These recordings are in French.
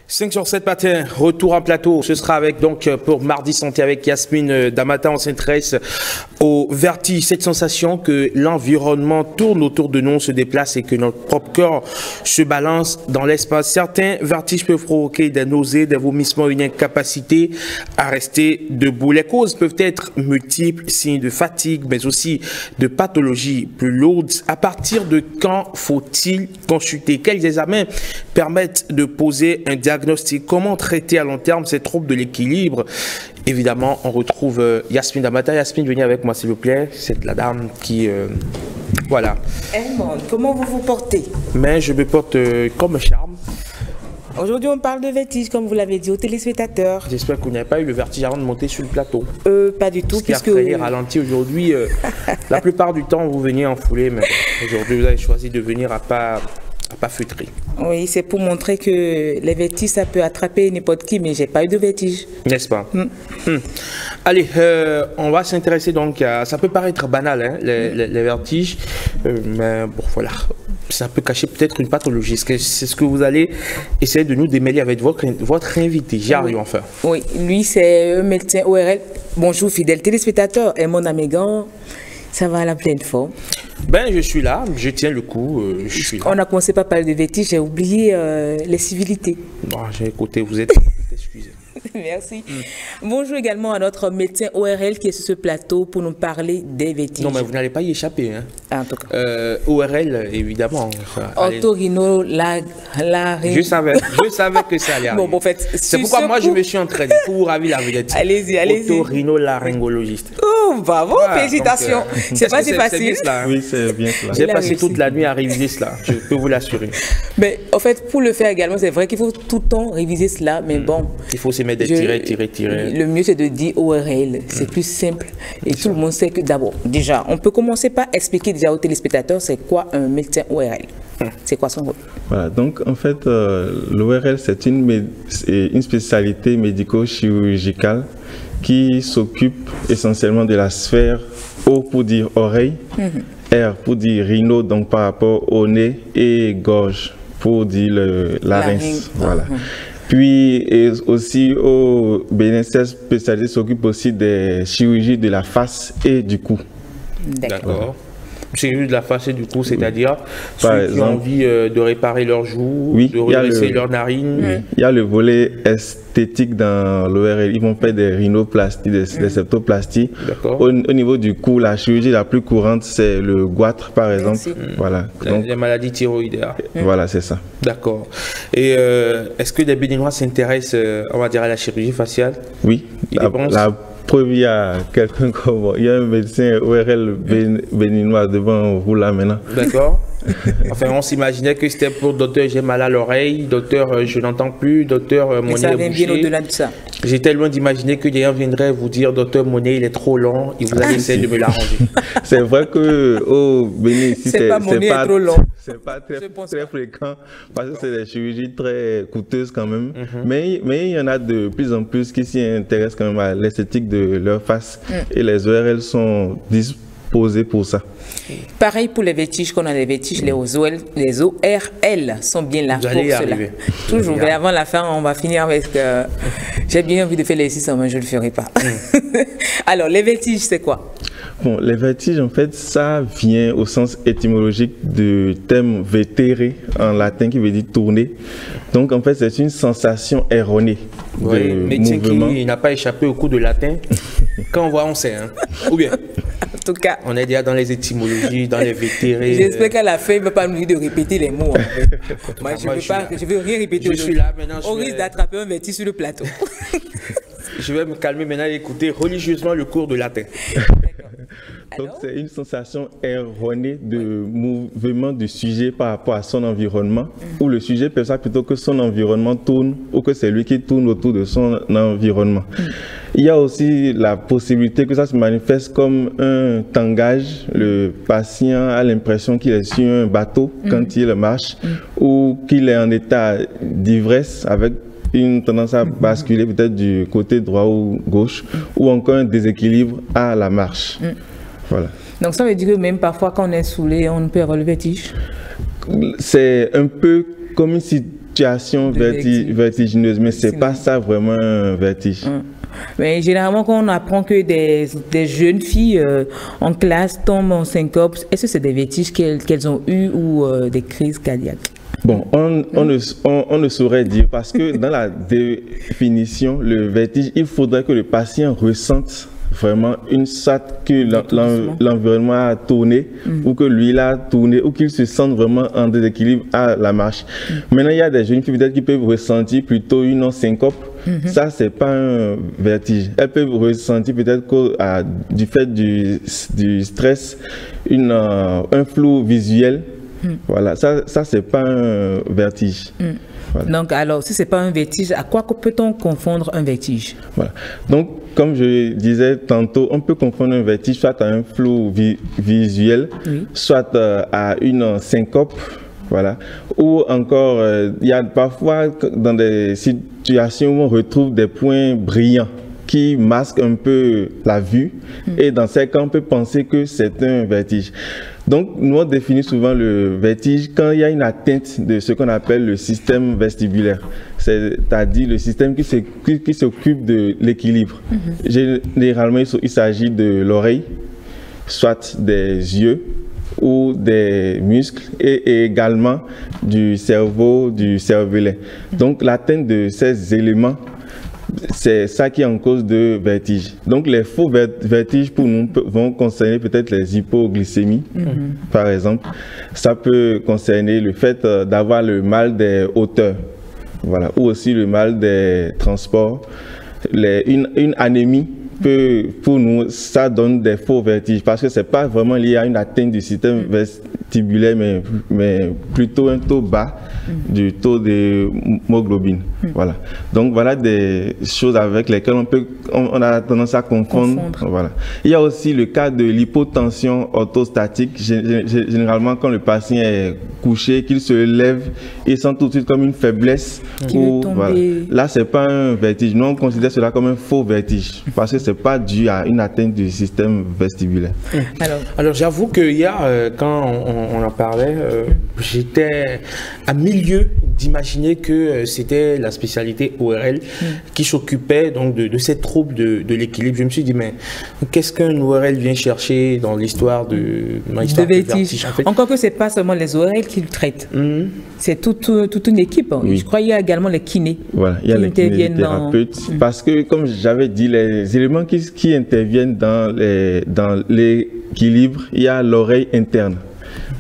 5 sur 7 matin, retour en plateau. Ce sera avec donc pour Mardi Santé avec Yasmine Damata. On s'intéresse au vertige, cette sensation que l'environnement tourne autour de nous, on se déplace et que notre propre corps se balance dans l'espace. Certains vertiges peuvent provoquer des nausées, des vomissements, une incapacité à rester debout. Les causes peuvent être multiples, signes de fatigue, mais aussi de pathologies plus lourdes. À partir de quand faut-il consulter? Quels examens permettent de poser un diagnostic? Comment traiter à long terme ces troubles de l'équilibre? Évidemment, on retrouve Yasmine Damata. Yasmine, venez avec moi s'il vous plaît. C'est la dame qui... voilà. Edmond, comment vous vous portez? Mais je me porte comme un charme. Aujourd'hui, on parle de vertige, comme vous l'avez dit aux téléspectateurs. J'espère que vous n'avez pas eu le vertige avant de monter sur le plateau. Pas du tout, puisque... Qui a ralenti aujourd'hui. La plupart du temps, vous veniez en foulée, mais aujourd'hui, vous avez choisi de venir à pas feutrer. Oui, c'est pour montrer que les vertiges, ça peut attraper n'importe qui, mais j'ai pas eu de vertige. N'est-ce pas? Allez, on va s'intéresser donc à... Ça peut paraître banal, hein, les vertiges, mais bon, voilà. Ça peut cacher peut-être une pathologie. C'est ce que vous allez essayer de nous démêler avec votre invité. J'y arrive enfin. Oui, lui, c'est un médecin ORL. Bonjour, fidèle téléspectateur. Et mon Amégan, ça va à la pleine forme. Ben, je suis là, je tiens le coup, je suis là. On a commencé par parler de vertige, j'ai oublié les civilités. Bon, j'ai écouté, vous êtes excusé. Merci. Bonjour également à notre médecin ORL qui est sur ce plateau pour nous parler des vertiges. Non, mais vous n'allez pas y échapper. Hein. En tout cas. ORL, évidemment. Otorhinolaryngologiste. Je savais que ça allait arriver. Bon, en fait, c'est pourquoi moi je me suis entraîné pour vous ravir la vedette. Allez-y, allez-y. Otorhinolaryngologiste. Oh, bravo, félicitations. C'est pas si facile. Oui, c'est bien cela. J'ai passé toute la nuit à réviser cela, je peux vous l'assurer. Mais en fait, pour le faire également, c'est vrai qu'il faut tout le temps réviser cela, mais bon. Il faut se mettre des tirets. Le mieux, c'est de dire ORL. C'est plus simple. Et tout le monde sait que d'abord, déjà, on peut commencer par expliquer déjà aux téléspectateurs c'est quoi un médecin ORL. C'est quoi son rôle? Voilà, donc en fait, l'ORL, c'est une spécialité médico-chirurgicale qui s'occupe essentiellement de la sphère O pour dire oreille, R pour dire rhino, donc par rapport au nez, et gorge pour dire le larynx. Voilà. Puis et aussi au Bénin, cette spécialité s'occupe aussi des chirurgies de la face et du cou. D'accord. Chirurgie de la face et du cou, c'est-à-dire ceux qui ont envie de réparer leurs joues, de redresser leurs narines. Il y a le volet esthétique dans l'ORL. Ils vont faire des rhinoplasties, des septoplasties. Au niveau du cou, la chirurgie la plus courante, c'est le goitre, par exemple. Voilà. Donc, les maladies thyroïdaires. Voilà, c'est ça. D'accord. Et est-ce que les Béninois s'intéressent, on va dire, à la chirurgie faciale? Oui. Preuve, il y a quelqu'un comme il y a un médecin ORL béninois devant vous là maintenant. D'accord. Enfin, on s'imaginait que c'était pour docteur j'ai mal à l'oreille, docteur je n'entends plus, docteur mon nez est bouché. Ça vient bien au-delà de ça. J'étais loin d'imaginer que quelqu'un viendrait vous dire docteur mon nez il est trop long et vous allez essayer de me l'arranger. C'est vrai que au Bénin ici c'est pas trop long. C'est pas très fréquent parce que c'est des chirurgies très coûteuses quand même. Mais il y en a de plus en plus qui s'y intéressent quand même à l'esthétique de leur face et les ORL sont disposés pour ça. Pareil pour les vertiges, qu'on a des vertiges, les ORL sont bien là pour cela. Toujours, mais avant la fin, on va finir avec... j'ai bien envie de faire l'exercice, mais je ne le ferai pas. Alors, les vertiges, c'est quoi? Bon, les vertiges, en fait, ça vient au sens étymologique du terme vertere en latin qui veut dire tourner. Donc, en fait, c'est une sensation erronée. Oui, médecin qui n'a pas échappé au cours de latin. Quand on voit, on sait. Hein. Ou bien, en tout cas, on est déjà dans les étymologies, dans les vétérés. J'espère qu'à la fin, il ne va pas nous dire de répéter les mots. Moi, je ne veux rien répéter. Je suis là maintenant. On risque d'attraper un vertige sur le plateau. Je vais me calmer maintenant et écouter religieusement le cours de latin. Donc c'est une sensation erronée de mouvement du sujet par rapport à son environnement, où le sujet perçoit plutôt que son environnement tourne ou que c'est lui qui tourne autour de son environnement. Il y a aussi la possibilité que ça se manifeste comme un tangage. Le patient a l'impression qu'il est sur un bateau quand il marche ou qu'il est en état d'ivresse avec une tendance à basculer peut-être du côté droit ou gauche ou encore un déséquilibre à la marche. Voilà. Donc ça veut dire que même parfois quand on est saoulé, on peut avoir le vertige? C'est un peu comme une situation vertigineuse, mais c'est pas ça vraiment un vertige. Mais généralement, quand on apprend que des jeunes filles en classe tombent en syncope, est-ce que c'est des vertiges qu'elles ont eu ou des crises cardiaques? Bon, on ne saurait dire parce que dans la définition, le vertige, il faudrait que le patient ressente vraiment que l'environnement a tourné ou que lui a tourné ou qu'il se sente vraiment en déséquilibre à la marche. Maintenant, il y a des jeunes filles peut-être qui peuvent ressentir plutôt une syncope. Ça, c'est pas un vertige. Elles peuvent ressentir peut-être du fait du stress un flou visuel. Voilà, ça c'est pas un vertige. Voilà. Donc, alors, si c'est pas un vertige, à quoi peut-on confondre un vertige? Voilà. Donc, comme je disais tantôt, on peut confondre un vertige soit à un flou visuel, soit à une syncope. Voilà. Ou encore, il y a parfois dans des situations où on retrouve des points brillants qui masquent un peu la vue. Et dans ces cas, on peut penser que c'est un vertige. Donc, nous on définit souvent le vertige quand il y a une atteinte de ce qu'on appelle le système vestibulaire, c'est-à-dire le système qui s'occupe de l'équilibre. Généralement, il s'agit de l'oreille, soit des yeux ou des muscles et également du cerveau, du cervelet. Donc, l'atteinte de ces éléments, c'est ça qui est en cause de vertige. Donc les faux vertiges pour nous vont concerner peut-être les hypoglycémies, par exemple. Ça peut concerner le fait d'avoir le mal des hauteurs, voilà, ou aussi le mal des transports. Une anémie pour nous, ça donne des faux vertiges parce que c'est pas vraiment lié à une atteinte du système vestibulaire, mais plutôt un taux bas du taux d'hémoglobine. Voilà. Donc voilà des choses avec lesquelles on a tendance à confondre. Voilà. Il y a aussi le cas de l'hypotension orthostatique. Généralement, quand le patient est couché, qu'il se lève, il sent tout de suite comme une faiblesse. Voilà. Là, c'est pas un vertige. Nous, on considère cela comme un faux vertige parce que c'est pas dû à une atteinte du système vestibulaire. Alors j'avoue que hier, quand on en parlait, j'étais à milieu d'imaginer que c'était la spécialité ORL qui s'occupait donc de ces troubles de l'équilibre. Je me suis dit, mais qu'est-ce qu'un ORL vient chercher dans l'histoire de vertige en fait? Encore que c'est pas seulement les ORL qui le traitent, c'est toute une équipe. Je crois qu'il y a également les kinés. Voilà, il y a les kinésithérapeutes. Parce que, comme j'avais dit, les éléments qui interviennent dans l'équilibre, il y a l'oreille interne.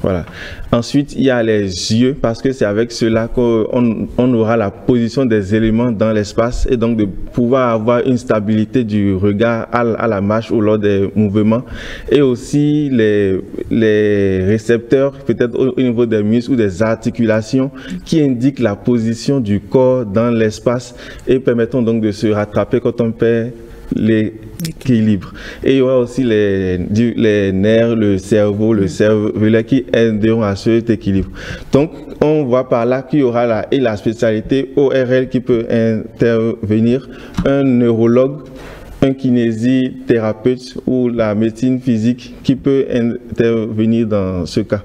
Voilà. Ensuite, il y a les yeux, parce que c'est avec cela qu'on aura la position des éléments dans l'espace et donc de pouvoir avoir une stabilité du regard à la marche ou lors des mouvements. Et aussi les récepteurs, peut-être au niveau des muscles ou des articulations, qui indiquent la position du corps dans l'espace et permettant donc de se rattraper quand on perd l'équilibre. Et il y aura aussi les nerfs, le cerveau, le cervelet qui aideront à cet équilibre. Donc, on voit par là qu'il y aura la spécialité ORL qui peut intervenir, un neurologue, un kinésithérapeute ou la médecine physique qui peut intervenir dans ce cas.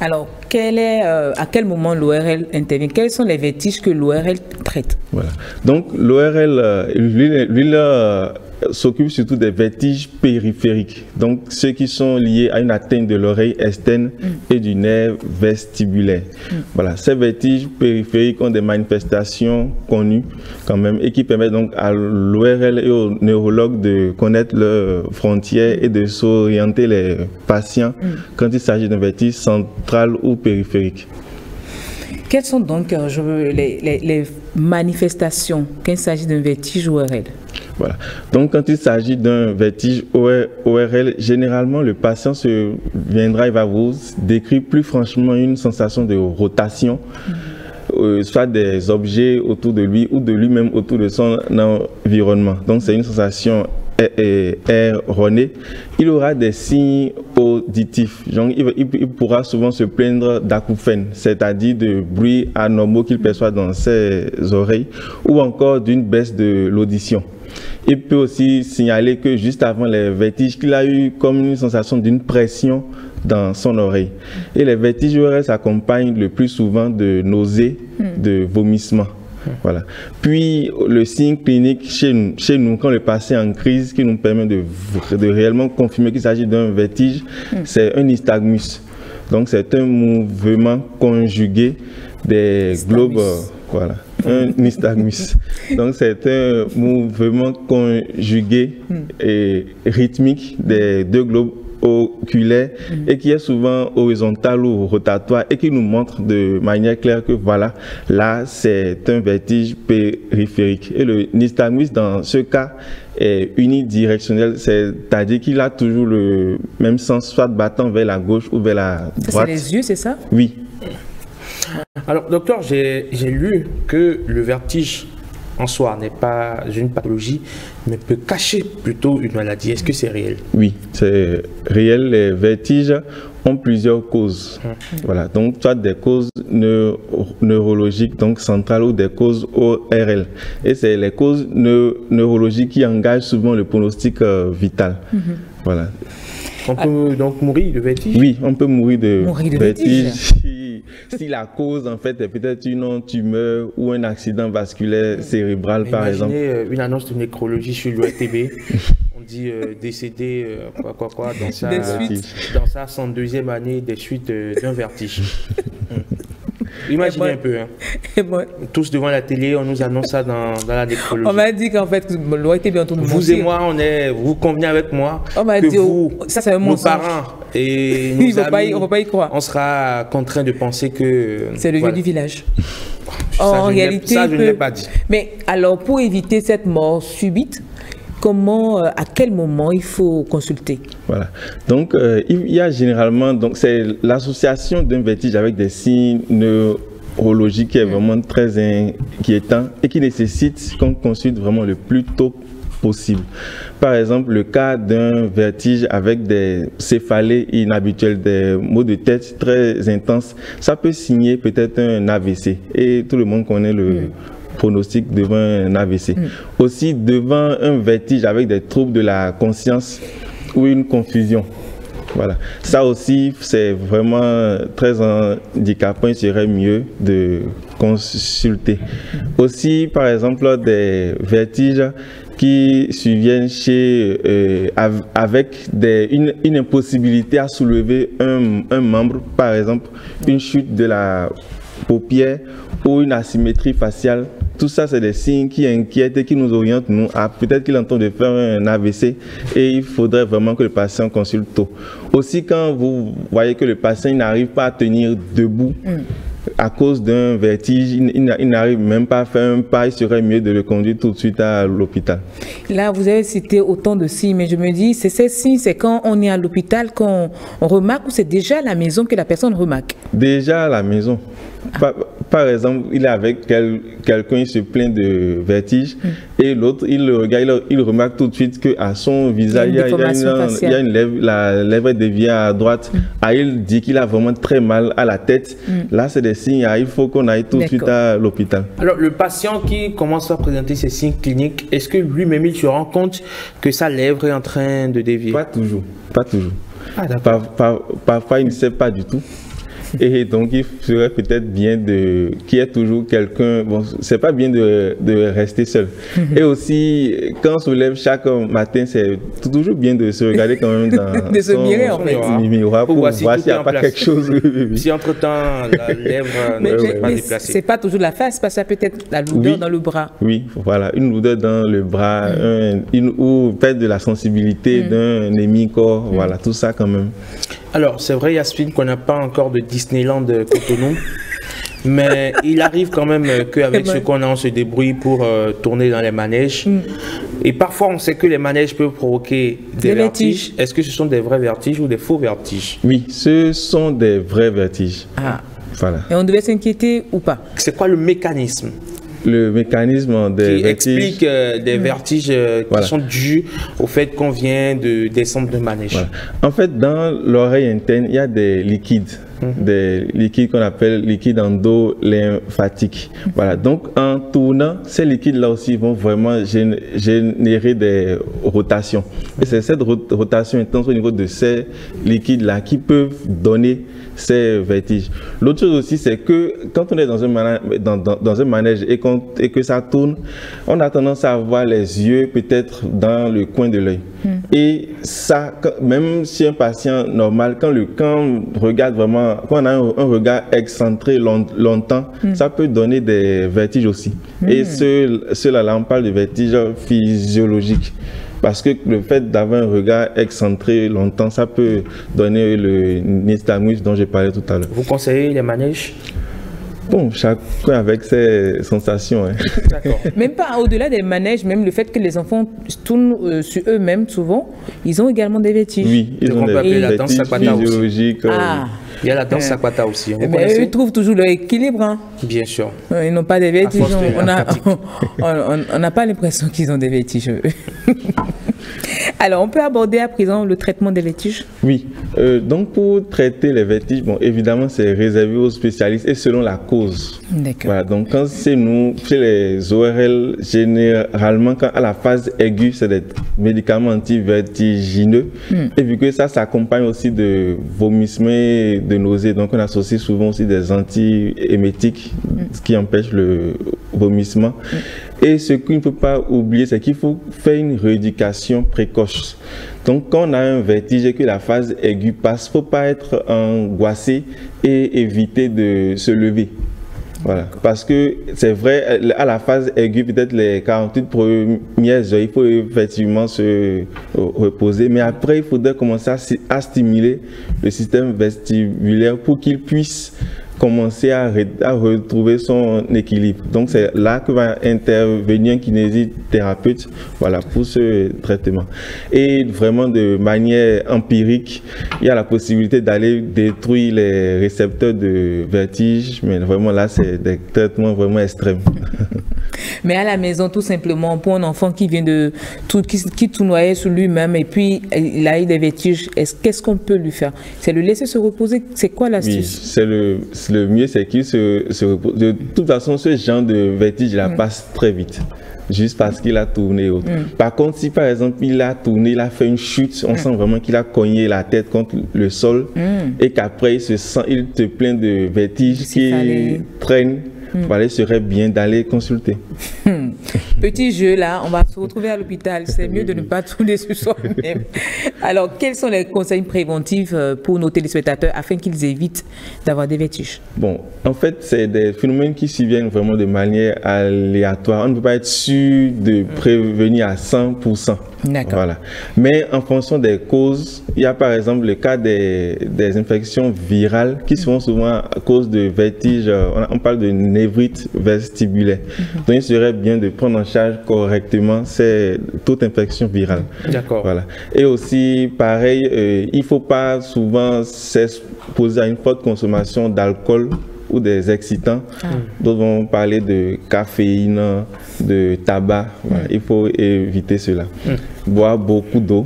Alors, à quel moment l'ORL intervient? Quels sont les vertiges que l'ORL traite? Voilà. Donc, l'ORL, lui s'occupe surtout des vertiges périphériques, donc ceux qui sont liés à une atteinte de l'oreille externe et du nerf vestibulaire. Voilà, ces vertiges périphériques ont des manifestations connues quand même et qui permettent donc à l'ORL et aux neurologues de connaître leurs frontières et de s'orienter les patients quand il s'agit d'un vertige central ou périphérique. Quelles sont donc les manifestations quand il s'agit d'un vertige ORL? Voilà. Donc, quand il s'agit d'un vertige ORL, généralement, le patient il va vous décrire plus franchement une sensation de rotation, soit des objets autour de lui ou de lui-même autour de son environnement. Donc, c'est une sensation erronée. Il aura des signes auditifs. Donc, il pourra souvent se plaindre d'acouphènes, c'est-à-dire de bruits anormaux qu'il perçoit dans ses oreilles, ou encore d'une baisse de l'audition. Il peut aussi signaler que juste avant les vertiges, qu'il a eu comme une sensation d'une pression dans son oreille. Et les vertiges ORL s'accompagnent le plus souvent de nausées, de vomissements. Voilà. Puis le signe clinique chez nous, quand le patient est en crise, qui nous permet de réellement confirmer qu'il s'agit d'un vertige, c'est un nystagmus. Donc c'est un mouvement conjugué des globes, voilà, un nystagmus. Donc c'est un mouvement conjugué et rythmique des deux globes oculaire et qui est souvent horizontal ou rotatoire et qui nous montre de manière claire que voilà, là c'est un vertige périphérique. Et le nystagmus dans ce cas est unidirectionnel, c'est-à-dire qu'il a toujours le même sens, soit battant vers la gauche ou vers la droite. C'est les yeux, c'est ça? Oui. Alors docteur, j'ai lu que le vertige en soi n'est pas une pathologie, mais peut cacher plutôt une maladie. Est-ce que c'est réel? Oui, c'est réel. Les vertiges ont plusieurs causes. Voilà, donc soit des causes neurologiques, donc centrales, ou des causes ORL. Et c'est les causes neurologiques qui engagent souvent le pronostic vital. Voilà. On peut donc mourir de vertige? Oui, on peut mourir de vertige. Si la cause, en fait, est peut-être une tumeur ou un accident vasculaire cérébral, par exemple. Imaginez une annonce de nécrologie sur l'ORTB. On dit décédé, dans sa 102e année des suites d'un vertige. Imaginez un peu. Hein. Tous devant la télé, on nous annonce ça dans la nécrologie. On m'a dit qu'en fait, l'ORTB en tout monde. Vous et moi, vous convenez avec moi que vous, ça, c'est nos parents et nos amis, on va pas y croire. On sera contraint de penser que... C'est le vieux du village. En réalité, ça, je ne l'ai pas dit. Mais alors, pour éviter cette mort subite, comment, à quel moment il faut consulter? Voilà. Donc, il y a généralement, donc c'est l'association d'un vertige avec des signes neurologiques qui est vraiment très inquiétant et qui nécessite qu'on consulte vraiment le plus tôt possible. Par exemple, le cas d'un vertige avec des céphalées inhabituelles, des maux de tête très intenses, ça peut signer peut-être un AVC. Et tout le monde connaît le pronostic devant un AVC. Aussi devant un vertige avec des troubles de la conscience ou une confusion. Voilà. Ça aussi, c'est vraiment très handicapant. Il serait mieux de consulter. Aussi, par exemple, des vertiges qui surviennent avec une impossibilité à soulever un membre, par exemple une chute de la paupière ou une asymétrie faciale. Tout ça, c'est des signes qui inquiètent et qui nous orientent, nous, à peut-être qu'il est en train de faire un AVC et il faudrait vraiment que le patient consulte tôt. Aussi, quand vous voyez que le patient n'arrive pas à tenir debout à cause d'un vertige, il n'arrive même pas à faire un pas, il serait mieux de le conduire tout de suite à l'hôpital. Là, vous avez cité autant de signes, mais je me dis, c'est ces signes, c'est quand on est à l'hôpital qu'on remarque ou c'est déjà à la maison que la personne remarque? Déjà à la maison. Par exemple, il est avec quelqu'un, il se plaint de vertige et l'autre, il le regarde, il remarque tout de suite qu'à son visage, il y a une lèvre, la lèvre déviée à droite. Il dit qu'il a vraiment très mal à la tête. Là, c'est des signes, il faut qu'on aille tout de suite à l'hôpital. Alors, le patient qui commence à présenter ces signes cliniques, est-ce que lui-même, il se rend compte que sa lèvre est en train de dévier? Pas toujours, pas toujours. Parfois, il ne sait pas du tout. Et donc, il serait peut-être bien qu'il y ait toujours quelqu'un. Bon, c'est pas bien de rester seul. Et aussi, quand on se lève chaque matin, c'est toujours bien de se regarder quand même dans de se mirer, en fait. Miroir pour voir s'il n'y a pas quelque chose. Si entre-temps, la lèvre ne s'est pas déplacée. C'est pas toujours la face, parce que ça peut être la lourdeur dans le bras. Oui, voilà, une lourdeur dans le bras, ou peut-être de la sensibilité d'un hémicorps, voilà, tout ça quand même. Alors, c'est vrai, Yasmine, qu'on n'a pas encore de Disneyland Cotonou, mais il arrive quand même qu'avec ce qu'on a, on se débrouille pour tourner dans les manèges. Et parfois, on sait que les manèges peuvent provoquer des vertiges. Est-ce que ce sont des vrais vertiges ou des faux vertiges? Oui, ce sont des vrais vertiges. Ah. Voilà. Et on devait s'inquiéter ou pas? C'est quoi le mécanisme? Le mécanisme des vertiges explique des vertiges qui sont dus au fait qu'on vient de descendre de manège. Voilà. En fait, dans l'oreille interne, il y a des liquides. des liquides qu'on appelle liquides endo-lymphatiques. Voilà, donc en tournant, ces liquides-là aussi vont vraiment générer des rotations. Et c'est cette rotation intense au niveau de ces liquides-là qui peuvent donner ces vertiges. L'autre chose aussi, c'est que quand on est dans un manège et que ça tourne, on a tendance à avoir les yeux peut-être dans le coin de l'œil. Et ça, même chez un patient normal, quand on regarde vraiment, quand on a un regard excentré longtemps, ça peut donner des vertiges aussi. Et ceux-là, on parle de vertiges physiologiques. Parce que le fait d'avoir un regard excentré longtemps, ça peut donner le nystagmus dont j'ai parlé tout à l'heure. Vous conseillez les manèges? Bon, chacun avec ses sensations. Hein. D'accord. Même pas au-delà des manèges, même le fait que les enfants tournent sur eux-mêmes souvent, ils ont également des vertiges. Oui, ils ont des vertiges physiologiques. Il y a la danse Sakwata aussi. Mais eux, ils trouvent toujours leur équilibre. Hein. Bien sûr. Ils n'ont pas des vertiges. On n'a pas l'impression qu'ils ont des vertiges. Alors, on peut aborder à présent le traitement des vertiges? Oui. Donc, pour traiter les vertiges, bon, évidemment, c'est réservé aux spécialistes et selon la cause. D'accord. Voilà, donc, quand c'est nous, chez les ORL, généralement, quand à la phase aiguë, c'est des médicaments antivertigineux. Et vu que ça s'accompagne aussi de vomissements et de nausées, donc on associe souvent aussi des antiémétiques, ce qui empêche le vomissement. Et ce qu'il ne faut pas oublier, c'est qu'il faut faire une rééducation précoce. Donc, quand on a un vertige et que la phase aiguë passe, il ne faut pas être angoissé et éviter de se lever. Voilà. Parce que c'est vrai, à la phase aiguë, peut-être les 48 premières heures, il faut effectivement se reposer. Mais après, il faudrait commencer à stimuler le système vestibulaire pour qu'il puisse commencer à retrouver son équilibre. Donc c'est là que va intervenir un kinésithérapeute, voilà, pour ce traitement. Et vraiment de manière empirique, il y a la possibilité d'aller détruire les récepteurs de vertige, mais vraiment là c'est des traitements vraiment extrêmes. Mais à la maison, tout simplement, pour un enfant qui vient de qui tournoyait sur lui-même et puis il a eu des vertiges, qu'est-ce qu'on peut lui faire? C'est le laisser se reposer? C'est quoi l'astuce? Oui, le mieux, c'est qu'il se repose. De toute façon, ce genre de vertige, il passe très vite. Juste parce qu'il a tourné. Par contre, si par exemple il a tourné, il a fait une chute, on sent vraiment qu'il a cogné la tête contre le sol et qu'après il se plaint de vertige qui traîne. Il serait bien d'aller consulter. Petit jeu là, on va se retrouver à l'hôpital. C'est mieux de ne pas tourner sur soi-même. Alors, quels sont les conseils préventifs pour nos téléspectateurs afin qu'ils évitent d'avoir des vertiges? Bon, en fait, c'est des phénomènes qui surviennent vraiment de manière aléatoire. On ne peut pas être sûr de prévenir à 100%. D'accord. Voilà. Mais en fonction des causes, il y a par exemple le cas des infections virales qui sont souvent à cause de vertiges. On parle de névrite vestibulaire. Donc il serait bien de prendre en charge correctement toute infection virale. D'accord. Voilà. Et aussi, pareil, il ne faut pas souvent s'exposer à une forte consommation d'alcool ou des excitants. D'autres vont parler de caféine, de tabac. Voilà. Il faut éviter cela. Boire beaucoup d'eau.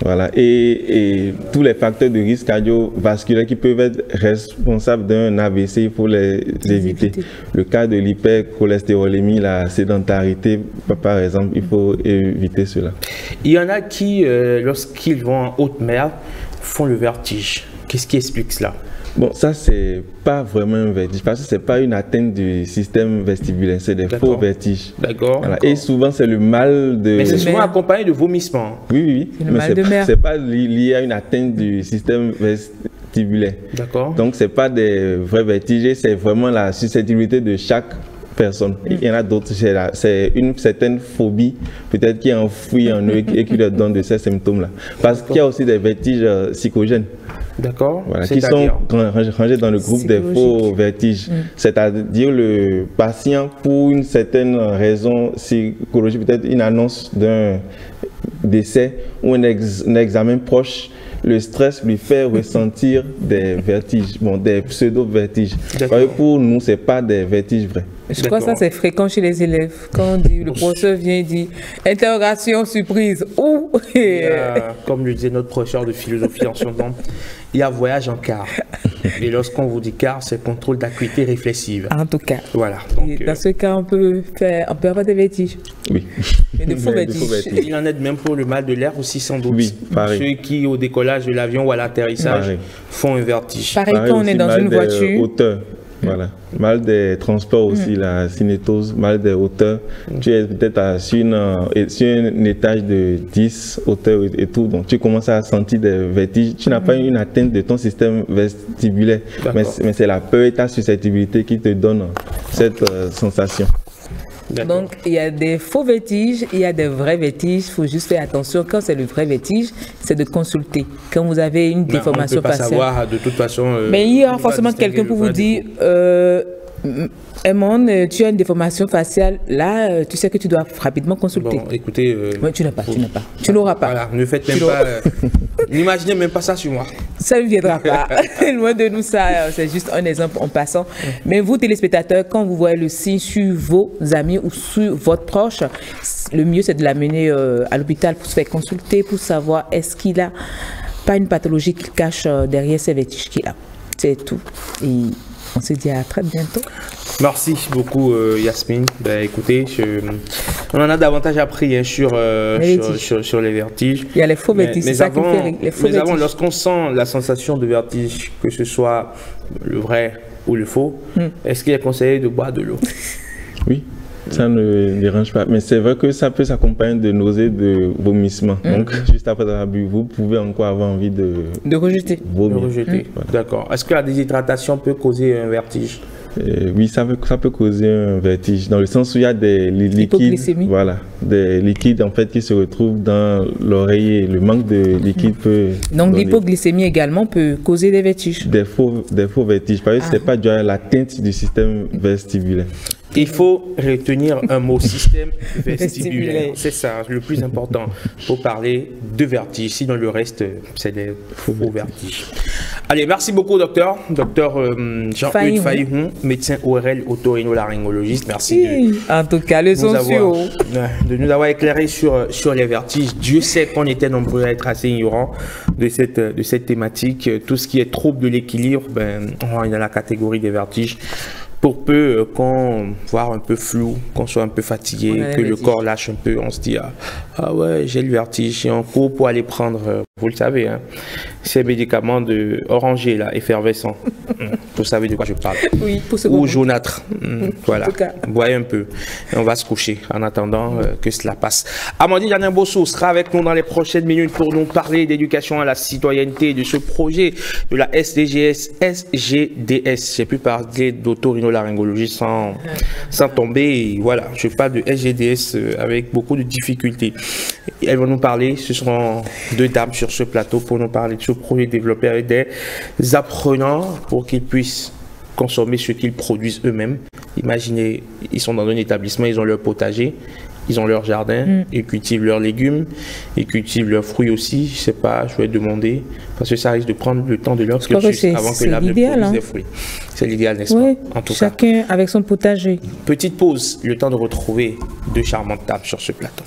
Voilà. Et tous les facteurs de risque cardiovasculaire qui peuvent être responsables d'un AVC, il faut les éviter. Le cas de l'hypercholestérolémie, la sédentarité, par exemple, il faut éviter cela. Il y en a qui, lorsqu'ils vont en haute mer, font le vertige. Qu'est-ce qui explique cela? Bon, ça, c'est pas vraiment un vertige, parce que c'est pas une atteinte du système vestibulaire, c'est des faux vertiges. D'accord. Voilà. Et souvent, c'est le mal de... Mais c'est souvent accompagné de vomissements. Oui. Mais c'est pas lié à une atteinte du système vestibulaire. D'accord. Donc, c'est pas des vrais vertiges, c'est vraiment la susceptibilité de chaque personne. Il y en a d'autres, c'est une certaine phobie, peut-être qui est enfouie en eux et qui leur donne de ces symptômes-là. Parce qu'il y a aussi des vertiges psychogènes. D'accord. Voilà, qui sont rangés dans le groupe des faux vertiges. C'est-à-dire le patient, pour une certaine raison psychologique, peut-être une annonce d'un décès ou un examen proche, le stress lui fait ressentir des vertiges, bon, des pseudo-vertiges. Pour nous, ce n'est pas des vertiges vrais. Je crois que ça, c'est fréquent chez les élèves. Quand on dit, le professeur vient et dit « interrogation surprise » ou... Comme le disait notre professeur de philosophie en son temps, il y a voyage en car. Et lorsqu'on vous dit car, c'est contrôle d'acuité réflexive. En tout cas. Voilà. Donc, dans ce cas, on peut avoir des vertiges. Oui. Mais de faux vertiges. Il en est même pour le mal de l'air aussi, sans doute. Oui, pareil. Ceux qui, au décollage de l'avion ou à l'atterrissage, font un vertige. Pareil quand on est dans une voiture. Hauteur. Voilà. Mal des transports aussi, la cinétose, mal des hauteurs. Tu es peut-être sur un étage de 10 hauteurs et tout, donc tu commences à sentir des vertiges. Tu n'as pas une atteinte de ton système vestibulaire, mais c'est la peur et ta susceptibilité qui te donne cette sensation. Donc, il y a des faux vertiges, il y a des vrais vertiges. Il faut juste faire attention. Quand c'est le vrai vertige, c'est de consulter. Quand vous avez une déformation faciale. On ne peut pas savoir de toute façon. Mais il y a forcément quelqu'un pour vous dire Edmond, tu as une déformation faciale. Là, tu sais que tu dois rapidement consulter. Bon, écoutez. Tu n'as pas. Tu n'auras pas. Voilà, ne faites même pas. N'imaginez même pas ça sur moi. Ça ne viendra pas. Loin de nous, ça, c'est juste un exemple en passant. Mais vous, téléspectateurs, quand vous voyez le signe sur vos amis ou sur votre proche, le mieux, c'est de l'amener à l'hôpital pour se faire consulter, pour savoir est-ce qu'il n'a pas une pathologie qu'il cache derrière ces vertiges qu'il a. C'est tout. Et on se dit à très bientôt. Merci beaucoup Yasmine. Ben, écoutez, on en a davantage appris sur les vertiges. Il y a les faux vertiges, c'est ça qui me fait rire. Mais avant, lorsqu'on sent la sensation de vertige, que ce soit le vrai ou le faux, est-ce qu'il est conseillé de boire de l'eau? Oui. Ça ne dérange pas, mais c'est vrai que ça peut s'accompagner de nausées, de vomissements. Donc, juste après avoir bu, vous pouvez encore avoir envie de rejeter. Vomir. Voilà. D'accord. Est-ce que la déshydratation peut causer un vertige? Oui, ça peut causer un vertige, dans le sens où il y a des liquides, voilà, des liquides en fait qui se retrouvent dans l'oreiller. Le manque de liquide peut... Donc l'hypoglycémie également peut causer des vertiges. Des faux vertiges, parce que ce n'est pas dû à l'atteinte du système vestibulaire. Il faut retenir un mot, système vestibulaire. C'est ça, le plus important pour parler de vertige. Sinon, le reste, c'est des faux vertiges. Allez, merci beaucoup, docteur. Docteur Jean-Hugues Faïhon, médecin ORL, otorhinolaryngologiste. Merci en tout cas, de nous avoir éclairé sur les vertiges. Dieu sait qu'on était nombreux à être assez ignorants de cette thématique. Tout ce qui est trouble de l'équilibre, on est dans la catégorie des vertiges. Pour peu qu'on voit un peu flou, qu'on soit un peu fatigué, que le corps lâche un peu, on se dit ah ouais, j'ai le vertige, et on court pour aller prendre, vous le savez, hein, ces médicaments de orangé là, effervescents. Vous savez de quoi je parle. Oui, pour ce ou jaunâtre. Voilà. Boyez un peu. Et on va se coucher en attendant que cela passe. Amandine Daniel-Bosso sera avec nous dans les prochaines minutes pour nous parler d'éducation à la citoyenneté, de ce projet de la SGDS. J'ai pu parler d'autorhinolaryngologie sans tomber. Et voilà, je parle de SGDS avec beaucoup de difficultés. Elles vont nous parler, ce seront deux dames sur ce plateau pour nous parler de ce projet développé avec des apprenants pour qu'ils puissent consommer ce qu'ils produisent eux-mêmes. Imaginez, ils sont dans un établissement, ils ont leur potager, ils ont leur jardin, ils cultivent leurs légumes, ils cultivent leurs fruits aussi. Je ne sais pas, je vais demander, parce que ça risque de prendre le temps de leur cursus avant que l'arbre ne produise des fruits. C'est l'idéal, n'est-ce pas? En tout chacun avec son potager. Petite pause, le temps de retrouver deux charmantes tables sur ce plateau.